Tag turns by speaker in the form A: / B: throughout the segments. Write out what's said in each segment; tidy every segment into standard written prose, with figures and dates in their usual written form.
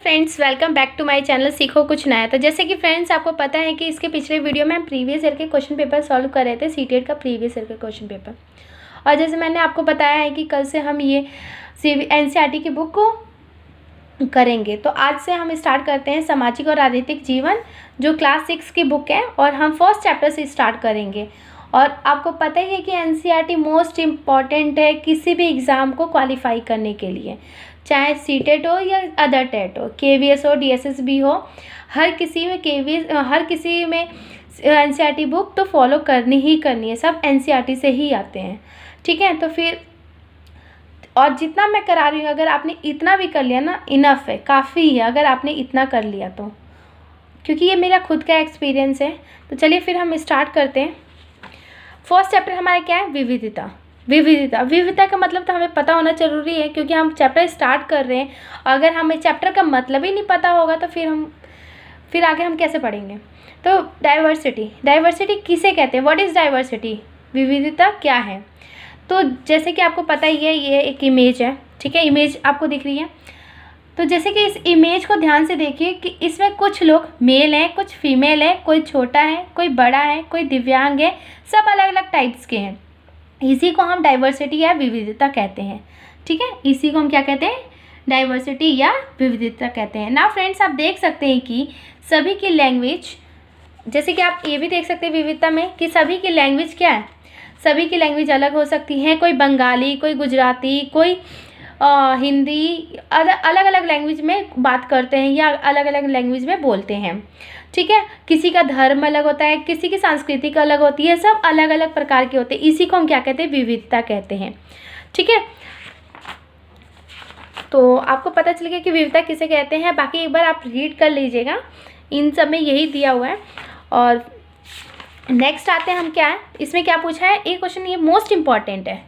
A: Friends, welcome back to my channel सीखो कुछ नया। तो जैसे कि फ्रेंड्स आपको पता है कि इसके पिछले वीडियो में हम प्रीवियस ईयर के क्वेश्चन पेपर सॉल्व कर रहे थे, सीटेट का प्रीवियस ईयर का क्वेश्चन पेपर। और जैसे मैंने आपको बताया है कि कल से हम ये एनसीईआरटी की बुक को करेंगे। तो आज से हम स्टार्ट करते हैं सामाजिक और राजनीतिक जीवन, जो क्लास 6 की बुक है, और हम फर्स्ट चैप्टर से स्टार्ट करेंगे। और आपको पता ही है कि एनसीईआरटी मोस्ट इम्पॉर्टेंट है किसी भी एग्ज़ाम को क्वालिफाई करने के लिए, चाहे सीटेट हो या अदर टेट हो, केवीएस हो, डीएसएस भी हो, हर किसी में एनसीईआरटी बुक तो फॉलो करनी ही करनी है। सब एनसीईआरटी से ही आते हैं, ठीक है। तो फिर और जितना मैं करा रही हूँ, अगर आपने इतना भी कर लिया ना, इनफ है, काफ़ी है अगर आपने इतना कर लिया तो, क्योंकि ये मेरा खुद का एक्सपीरियंस है। तो चलिए फिर हम स्टार्ट करते हैं। फर्स्ट चैप्टर हमारा क्या है? विविधता। विविधता का मतलब तो हमें पता होना जरूरी है, क्योंकि हम चैप्टर स्टार्ट कर रहे हैं। अगर हमें चैप्टर का मतलब ही नहीं पता होगा तो फिर आगे हम कैसे पढ़ेंगे। तो डाइवर्सिटी किसे कहते हैं? What is diversity? विविधता क्या है? तो जैसे कि आपको पता ही है, ये एक इमेज है, ठीक है। इमेज आपको दिख रही है। तो जैसे कि इस इमेज को ध्यान से देखिए कि इसमें कुछ लोग मेल हैं, कुछ फीमेल है, कोई छोटा है, कोई बड़ा है, कोई दिव्यांग है, सब अलग अलग टाइप्स के हैं। इसी को हम डाइवर्सिटी या विविधता कहते हैं, ठीक है। इसी को हम क्या कहते हैं? डाइवर्सिटी या विविधता कहते हैं ना। फ्रेंड्स, आप देख सकते हैं कि सभी की लैंग्वेज, जैसे कि आप ये भी देख सकते हैं विविधता में कि सभी की लैंग्वेज क्या है? सभी की लैंग्वेज अलग हो सकती है। कोई बंगाली, कोई गुजराती, कोई हिंदी, अलग अलग लैंग्वेज में बात करते हैं या अलग अलग लैंग्वेज में बोलते हैं, ठीक है। किसी का धर्म अलग होता है, किसी की संस्कृति अलग होती है, सब अलग अलग प्रकार के होते हैं। इसी को हम क्या कहते हैं? विविधता कहते हैं, ठीक है। तो आपको पता चल गया कि विविधता किसे कहते हैं। बाकी एक बार आप रीड कर लीजिएगा, इन सब में यही दिया हुआ है। और नेक्स्ट आते हैं हम, क्या है इसमें क्या पूछा है? एक क्वेश्चन ये मोस्ट इम्पॉर्टेंट है,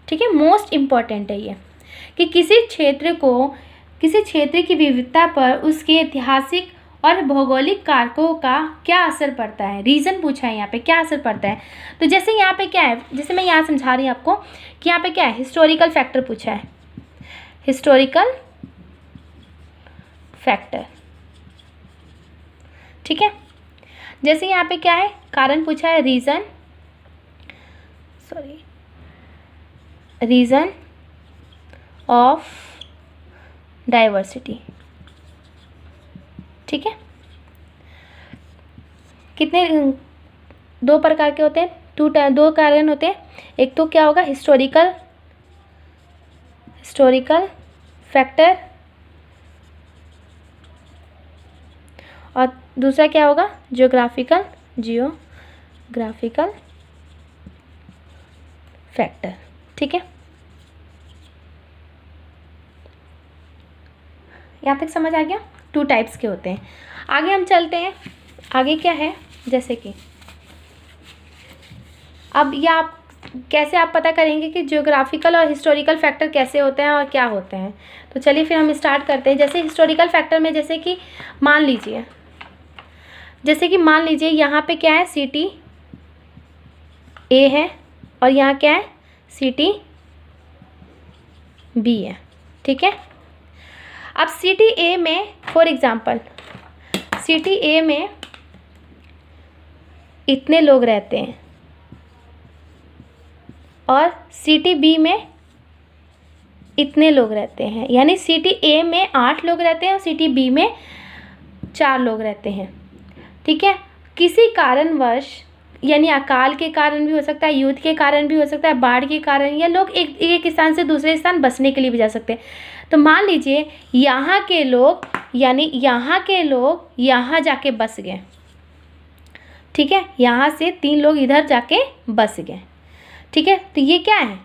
A: ठीक है। मोस्ट इम्पॉर्टेंट है ये कि किसी क्षेत्र की विविधता पर उसके ऐतिहासिक और भौगोलिक कारकों का क्या असर पड़ता है। रीज़न पूछा है यहाँ पे, क्या असर पड़ता है। तो जैसे यहाँ पे क्या है, जैसे मैं यहाँ समझा रही हूँ आपको कि यहाँ पे क्या है, हिस्टोरिकल फैक्टर पूछा है। हिस्टोरिकल फैक्टर, ठीक है। जैसे यहाँ पे क्या है, कारण पूछा है, रीज़न ऑफ डाइवर्सिटी, ठीक है। कितने, दो प्रकार के होते हैं, दो कारण होते हैं। एक तो क्या होगा, हिस्टोरिकल फैक्टर, और दूसरा क्या होगा, जियोग्राफिकल फैक्टर, ठीक है। यहाँ तक समझ आ गया? 2 टाइप्स के होते हैं। आगे हम चलते हैं। आगे क्या है, जैसे कि अब यह आप कैसे आप पता करेंगे कि जियोग्राफिकल और हिस्टोरिकल फैक्टर कैसे होते हैं और क्या होते हैं। तो चलिए फिर हम स्टार्ट करते हैं। जैसे हिस्टोरिकल फैक्टर में, जैसे कि मान लीजिए यहाँ पे क्या है, सिटी ए है और यहाँ क्या है, सिटी बी है, ठीक है। अब सिटी ए में, फॉर एग्जांपल, सिटी ए में इतने लोग रहते हैं और सिटी बी में इतने लोग रहते हैं, यानी सिटी ए में 8 लोग रहते हैं और सिटी बी में 4 लोग रहते हैं, ठीक है। किसी कारणवश, यानी अकाल के कारण भी हो सकता है, युद्ध के कारण भी हो सकता है, बाढ़ के कारण, या लोग एक स्थान से दूसरे स्थान बसने के लिए भी जा सकते हैं। तो मान लीजिए यहाँ के लोग यहाँ जाके बस गए, ठीक है। यहाँ से 3 लोग इधर जाके बस गए, ठीक है। तो ये क्या है,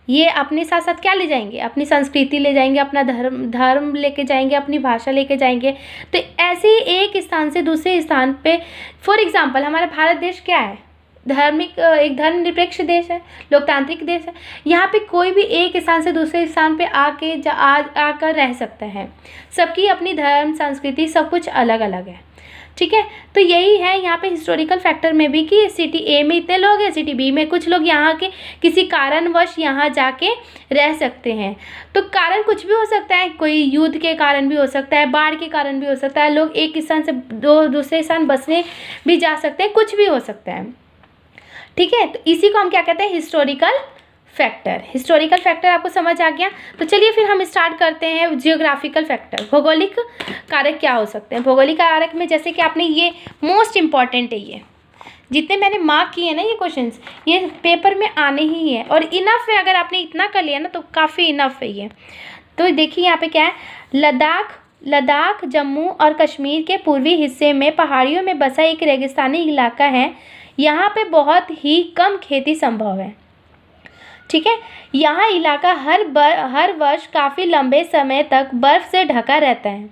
A: ये अपने साथ साथ क्या ले जाएंगे? अपनी संस्कृति ले जाएंगे, अपना धर्म लेके जाएंगे, अपनी भाषा लेके जाएंगे। तो ऐसे ही एक स्थान से दूसरे स्थान पे, फॉर एग्जांपल हमारा भारत देश क्या है, एक धर्मनिरपेक्ष देश है, लोकतांत्रिक देश है। यहाँ पे कोई भी एक स्थान से दूसरे स्थान पे आकर रह सकता है। सबकी अपनी धर्म, संस्कृति, सब कुछ अलग अलग है, ठीक है। तो यही है यहाँ पे हिस्टोरिकल फैक्टर में भी कि सिटी ए में इतने लोग हैं, सिटी बी में कुछ लोग यहाँ के किसी कारणवश यहाँ जाके रह सकते हैं। तो कारण कुछ भी हो सकता है, कोई युद्ध के कारण भी हो सकता है, बाढ़ के कारण भी हो सकता है, लोग एक स्थान से दूसरे स्थान बसने भी जा सकते हैं, कुछ भी हो सकता है। ठीक है, तो इसी को हम क्या कहते हैं, हिस्टोरिकल फैक्टर। हिस्टोरिकल फैक्टर आपको समझ आ गया। तो चलिए फिर हम स्टार्ट करते हैं जियोग्राफिकल फैक्टर। भौगोलिक कारक क्या हो सकते हैं। भौगोलिक कारक में जैसे कि आपने ये मोस्ट इम्पॉर्टेंट है, ये जितने मैंने मार्क किए ना ये क्वेश्चंस, ये पेपर में आने ही है और इनफ है। अगर आपने इतना कर लिया ना तो काफ़ी इनफ है ये। तो देखिए यहाँ पे क्या है, लद्दाख जम्मू और कश्मीर के पूर्वी हिस्से में पहाड़ियों में बसा एक रेगिस्तानी इलाका है। यहाँ पे बहुत ही कम खेती संभव है। ठीक है, यहाँ इलाका हर वर्ष काफ़ी लंबे समय तक बर्फ़ से ढका रहता है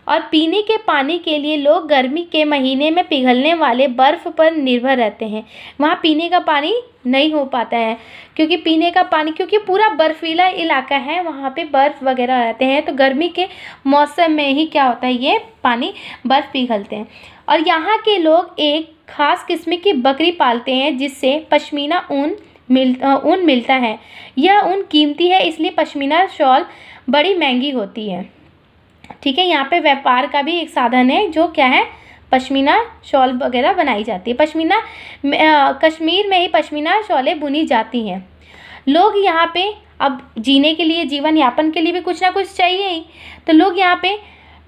A: और पीने के पानी के लिए लोग गर्मी के महीने में पिघलने वाले बर्फ़ पर निर्भर रहते हैं। वहाँ पीने का पानी नहीं हो पाता है क्योंकि पूरा बर्फीला इलाका है, वहाँ पे बर्फ़ वगैरह रहते हैं। तो गर्मी के मौसम में ही क्या होता है, ये पानी बर्फ़ पिघलते हैं। और यहाँ के लोग एक ख़ास किस्म की बकरी पालते हैं जिससे पश्मीना ऊन मिलता है। यह ऊन कीमती है, इसलिए पश्मीना शॉल बड़ी महंगी होती है। ठीक है, यहाँ पे व्यापार का भी एक साधन है, जो क्या है, पश्मीना शॉल वगैरह बनाई जाती है। कश्मीर में ही पश्मीना शॉलें बुनी जाती हैं। लोग यहाँ पे अब जीने के लिए, जीवन यापन के लिए भी कुछ ना कुछ चाहिए ही, तो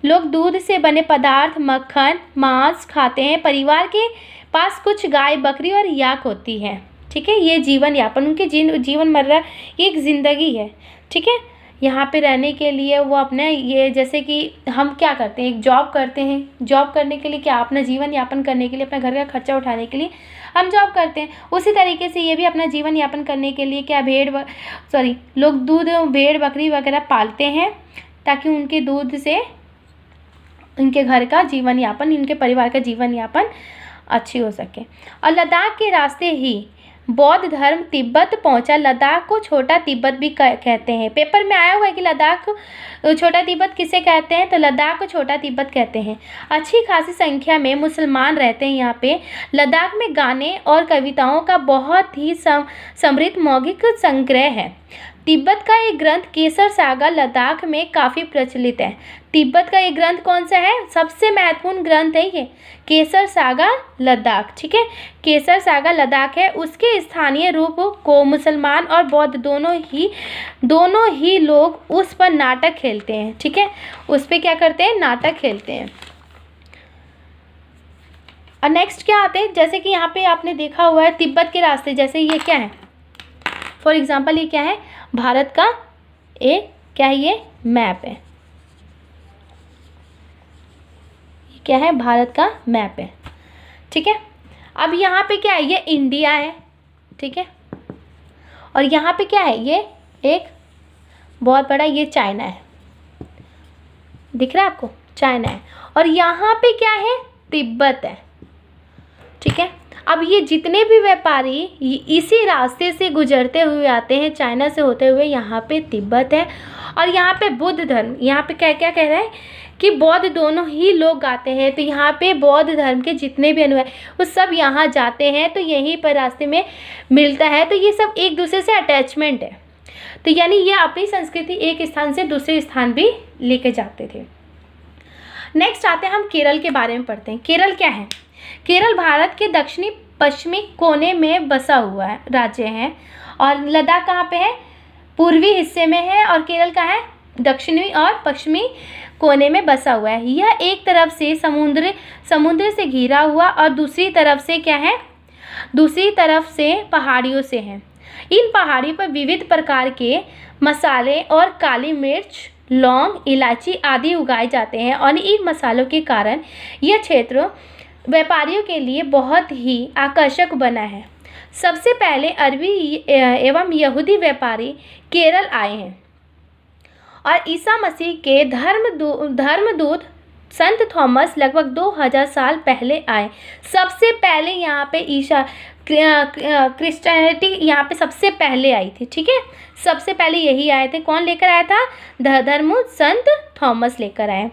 A: लोग दूध से बने पदार्थ, मक्खन, मांस खाते हैं। परिवार के पास कुछ गाय, बकरी और याक होती है। ठीक है, ये जीवन यापन उनके जीवन मर्रा ये एक ज़िंदगी है। ठीक है, यहाँ पे रहने के लिए वो अपने ये, जैसे कि हम क्या करते हैं, एक जॉब करते हैं, जॉब करने के लिए क्या, अपना जीवन यापन करने के लिए, अपना घर का खर्चा उठाने के लिए हम जॉब करते हैं। उसी तरीके से ये भी अपना जीवन यापन करने के लिए क्या, लोग भेड़ बकरी वगैरह पालते हैं ताकि उनके दूध से उनके घर का जीवन यापन, उनके परिवार का जीवन यापन अच्छी हो सके। और लद्दाख के रास्ते ही बौद्ध धर्म तिब्बत पहुंचा। लद्दाख को छोटा तिब्बत भी कहते हैं। पेपर में आया हुआ है कि लद्दाख छोटा तिब्बत किसे कहते हैं, तो लद्दाख को छोटा तिब्बत कहते हैं। अच्छी खासी संख्या में मुसलमान रहते हैं यहाँ पे। लद्दाख में गाने और कविताओं का बहुत ही समृद्ध मौखिक संग्रह है। तिब्बत का एक ग्रंथ केसर सागा लद्दाख में काफ़ी प्रचलित है। तिब्बत का एक ग्रंथ कौन सा है, सबसे महत्वपूर्ण ग्रंथ है ये, केसर सागा लद्दाख। ठीक है, केसर सागा लद्दाख है। उसके स्थानीय रूप को मुसलमान और बौद्ध दोनों ही लोग उस पर नाटक खेलते हैं। ठीक है, उस पर क्या करते हैं, नाटक खेलते हैं। और नेक्स्ट क्या आते हैं, जैसे कि यहाँ पे आपने देखा हुआ है तिब्बत के रास्ते, जैसे ये क्या है, फॉर एग्जाम्पल ये क्या है, भारत का क्या है, ये मैप है। क्या है, भारत का मैप है। ठीक है, अब यहाँ पे क्या है, ये इंडिया है। ठीक है, और यहाँ पे क्या है, ये एक बहुत बड़ा ये चाइना है, दिख रहा है आपको, चाइना है। और यहाँ पे क्या है, तिब्बत है। ठीक है, अब ये जितने भी व्यापारी इसी रास्ते से गुजरते हुए आते हैं, चाइना से होते हुए, यहाँ पे तिब्बत है। और यहाँ पे बुद्ध धर्म, यहाँ पे क्या क्या कह रहा है कि बौद्ध दोनों ही लोग आते हैं। तो यहाँ पे बौद्ध धर्म के जितने भी अनुयायी वो सब यहाँ जाते हैं, तो यहीं पर रास्ते में मिलता है। तो ये सब एक दूसरे से अटैचमेंट है। तो यानी ये अपनी संस्कृति एक स्थान से दूसरे स्थान भी लेके जाते थे। नेक्स्ट आते हैं हम केरल के बारे में पढ़ते हैं। केरल क्या है, केरल भारत के दक्षिणी पश्चिमी कोने में बसा हुआ है राज्य है। और लद्दाख कहाँ पे है, पूर्वी हिस्से में है। और केरल का है दक्षिणी और पश्चिमी कोने में बसा हुआ है। यह एक तरफ से समुद्र से घिरा हुआ और दूसरी तरफ से क्या है, दूसरी तरफ से पहाड़ियों से है। इन पहाड़ियों पर विविध प्रकार के मसाले और काली मिर्च, लौंग, इलायची आदि उगाए जाते हैं। और इन मसालों के कारण यह क्षेत्र व्यापारियों के लिए बहुत ही आकर्षक बना है। सबसे पहले अरबी एवं यहूदी व्यापारी केरल आए हैं और ईसा मसीह के धर्मदूत संत थॉमस लगभग 2000 साल पहले आए। सबसे पहले यहाँ पे क्रिश्चियनिटी यहाँ पे सबसे पहले आई थी। ठीक है, सबसे पहले यही आए थे। कौन लेकर आया था, धर्मदूत संत थॉमस लेकर आए।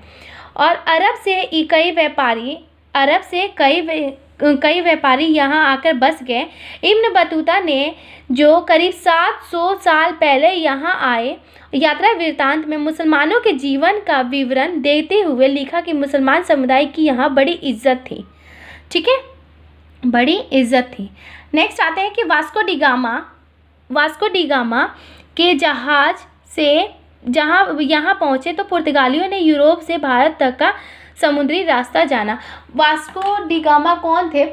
A: और अरब से कई व्यापारी अरब से कई व्यापारी यहाँ आकर बस गए। इब्न बतूता ने जो करीब 700 साल पहले यहाँ आए, यात्रा वृत्तांत में मुसलमानों के जीवन का विवरण देते हुए लिखा कि मुसलमान समुदाय की यहाँ बड़ी इज्जत थी। ठीक है, बड़ी इज्जत थी। नेक्स्ट आते हैं कि वास्को डी गामा के जहाज से यहाँ पहुँचे तो पुर्तगालियों ने यूरोप से भारत तक का समुद्री रास्ता जाना। वास्को डी गामा कौन थे?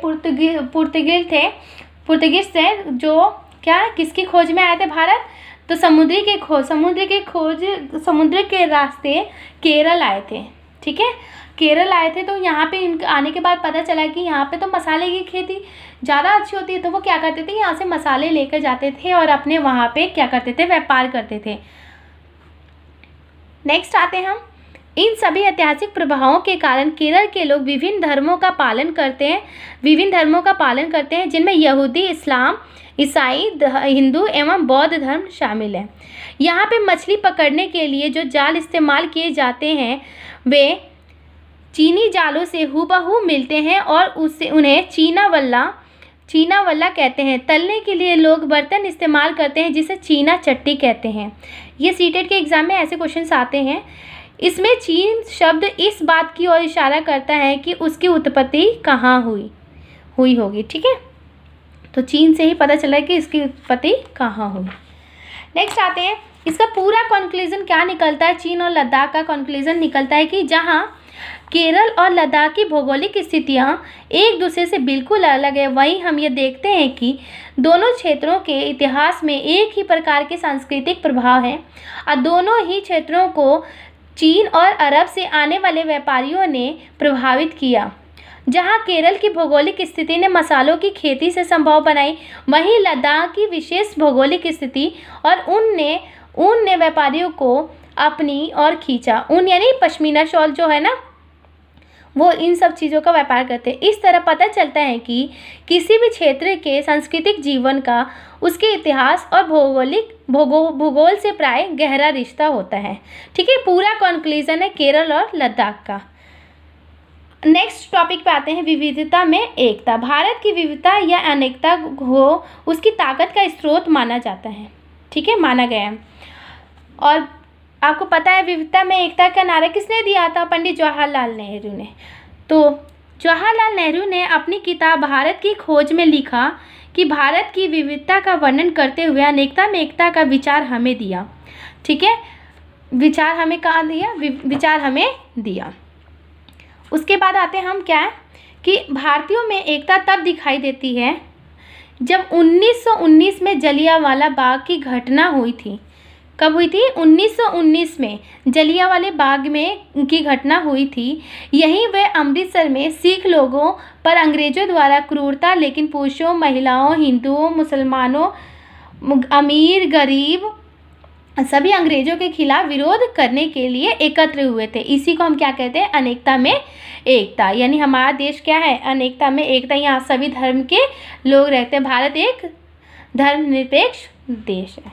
A: पुर्तगीज थे जो क्या किसकी खोज में आए थे भारत? तो समुद्र के रास्ते केरल आए थे। ठीक है, केरल आए थे। तो यहाँ पे इनके आने के बाद पता चला कि यहाँ पे तो मसाले की खेती ज़्यादा अच्छी होती है, तो वो क्या करते थे, यहाँ से मसाले लेकर जाते थे और अपने वहाँ पे क्या करते थे, व्यापार करते थे। नेक्स्ट आते हैं हम, इन सभी ऐतिहासिक प्रभावों के कारण केरल के लोग विभिन्न धर्मों का पालन करते हैं जिनमें यहूदी, इस्लाम, ईसाई, हिंदू एवं बौद्ध धर्म शामिल है। यहाँ पे मछली पकड़ने के लिए जो जाल इस्तेमाल किए जाते हैं वे चीनी जालों से हूबहू मिलते हैं और उन्हें चीना वल्ला कहते हैं। तलने के लिए लोग बर्तन इस्तेमाल करते हैं जिसे चीना चट्टी कहते हैं। ये सीटेट के एग्ज़ाम में ऐसे क्वेश्चंस आते हैं। इसमें चीन शब्द इस बात की ओर इशारा करता है कि उसकी उत्पत्ति कहाँ हुई होगी। ठीक है, तो चीन से ही पता चला है कि इसकी उत्पत्ति कहाँ हुई। नेक्स्ट आते हैं, इसका पूरा कंक्लूजन क्या निकलता है? चीन और लद्दाख का कंक्लूजन निकलता है कि जहाँ केरल और लद्दाख की भौगोलिक स्थितियाँ एक दूसरे से बिल्कुल अलग है, वहीं हम ये देखते हैं कि दोनों क्षेत्रों के इतिहास में एक ही प्रकार के सांस्कृतिक प्रभाव हैं और दोनों ही क्षेत्रों को चीन और अरब से आने वाले व्यापारियों ने प्रभावित किया। जहाँ केरल की भौगोलिक स्थिति ने मसालों की खेती से संभव बनाई, वहीं लद्दाख की विशेष भौगोलिक स्थिति और ऊन ने व्यापारियों को अपनी ओर खींचा। ऊन यानी पश्मीना शॉल जो है ना, वो इन सब चीज़ों का व्यापार करते हैं। इस तरह पता चलता है कि किसी भी क्षेत्र के सांस्कृतिक जीवन का उसके इतिहास और भूगोल से प्राय गहरा रिश्ता होता है। ठीक है, पूरा कंक्लूजन है केरल और लद्दाख का। नेक्स्ट टॉपिक पे आते हैं, विविधता में एकता। भारत की विविधता या अनेकता को उसकी ताकत का स्रोत माना जाता है। ठीक है, माना गया है। और आपको पता है विविधता में एकता का नारा किसने दिया था? पंडित जवाहरलाल नेहरू ने। तो जवाहरलाल नेहरू ने अपनी किताब भारत की खोज में लिखा कि भारत की विविधता का वर्णन करते हुए अनेकता में एकता का विचार हमें दिया। ठीक है, विचार हमें कहाँ दिया? विचार हमें दिया। उसके बाद आते हैं हम क्या है कि भारतीयों में एकता तब दिखाई देती है जब 1919 में जलियांवाला बाग की घटना हुई थी। कब हुई थी? 1919 में जलियांवाला बाग में की घटना हुई थी। यहीं वे अमृतसर में सिख लोगों पर अंग्रेज़ों द्वारा क्रूरता, लेकिन पुरुषों, महिलाओं, हिंदुओं, मुसलमानों, अमीर गरीब सभी अंग्रेज़ों के खिलाफ विरोध करने के लिए एकत्र हुए थे। इसी को हम क्या कहते हैं? अनेकता में एकता। यानी हमारा देश क्या है? अनेकता में एकता। यहाँ सभी धर्म के लोग रहते हैं। भारत एक धर्मनिरपेक्ष देश है।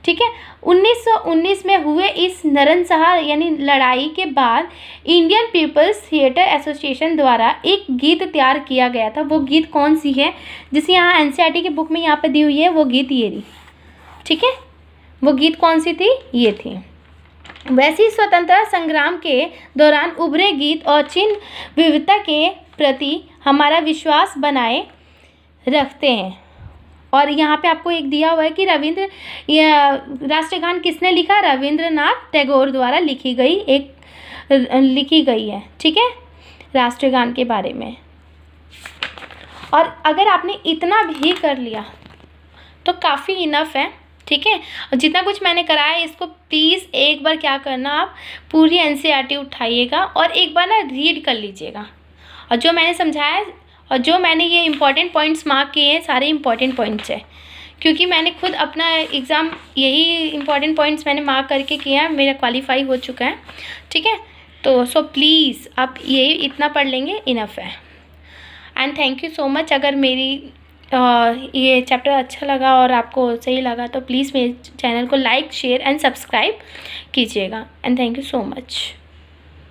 A: ठीक है, 1919 में हुए इस नरसंहार यानी लड़ाई के बाद इंडियन पीपल्स थिएटर एसोसिएशन द्वारा एक गीत तैयार किया गया था। वो गीत कौन सी है? जिसे यहाँ एनसीईआरटी की बुक में यहाँ पे दी हुई है, वो गीत ये रही। ठीक है, वो गीत कौन सी थी? ये थी। वैसी स्वतंत्रता संग्राम के दौरान उभरे गीत और चिन्ह विविधता के प्रति हमारा विश्वास बनाए रखते हैं। और यहाँ पे आपको एक दिया हुआ है कि राष्ट्रगान किसने लिखा? रविंद्रनाथ टैगोर द्वारा लिखी गई है। ठीक है, राष्ट्रगान के बारे में। और अगर आपने इतना भी कर लिया तो काफ़ी इनफ है। ठीक है, और जितना कुछ मैंने कराया है इसको प्लीज़ एक बार क्या करना, आप पूरी एनसीईआरटी उठाइएगा और एक बार ना रीड कर लीजिएगा। और जो मैंने समझाया और जो मैंने ये इंपॉर्टेंट पॉइंट्स मार्क किए हैं, सारे इंपॉर्टेंट पॉइंट्स हैं, क्योंकि मैंने खुद अपना एग्ज़ाम यही इंपॉर्टेंट पॉइंट्स मैंने मार्क करके किया है। मेरा क्वालिफाई हो चुका है। ठीक है, तो सो प्लीज़ आप ये इतना पढ़ लेंगे, इनफ है। And thank you so much. अगर मेरी ये चैप्टर अच्छा लगा और आपको सही लगा तो प्लीज़ मेरे चैनल को लाइक, शेयर एंड सब्सक्राइब कीजिएगा। And thank you so much.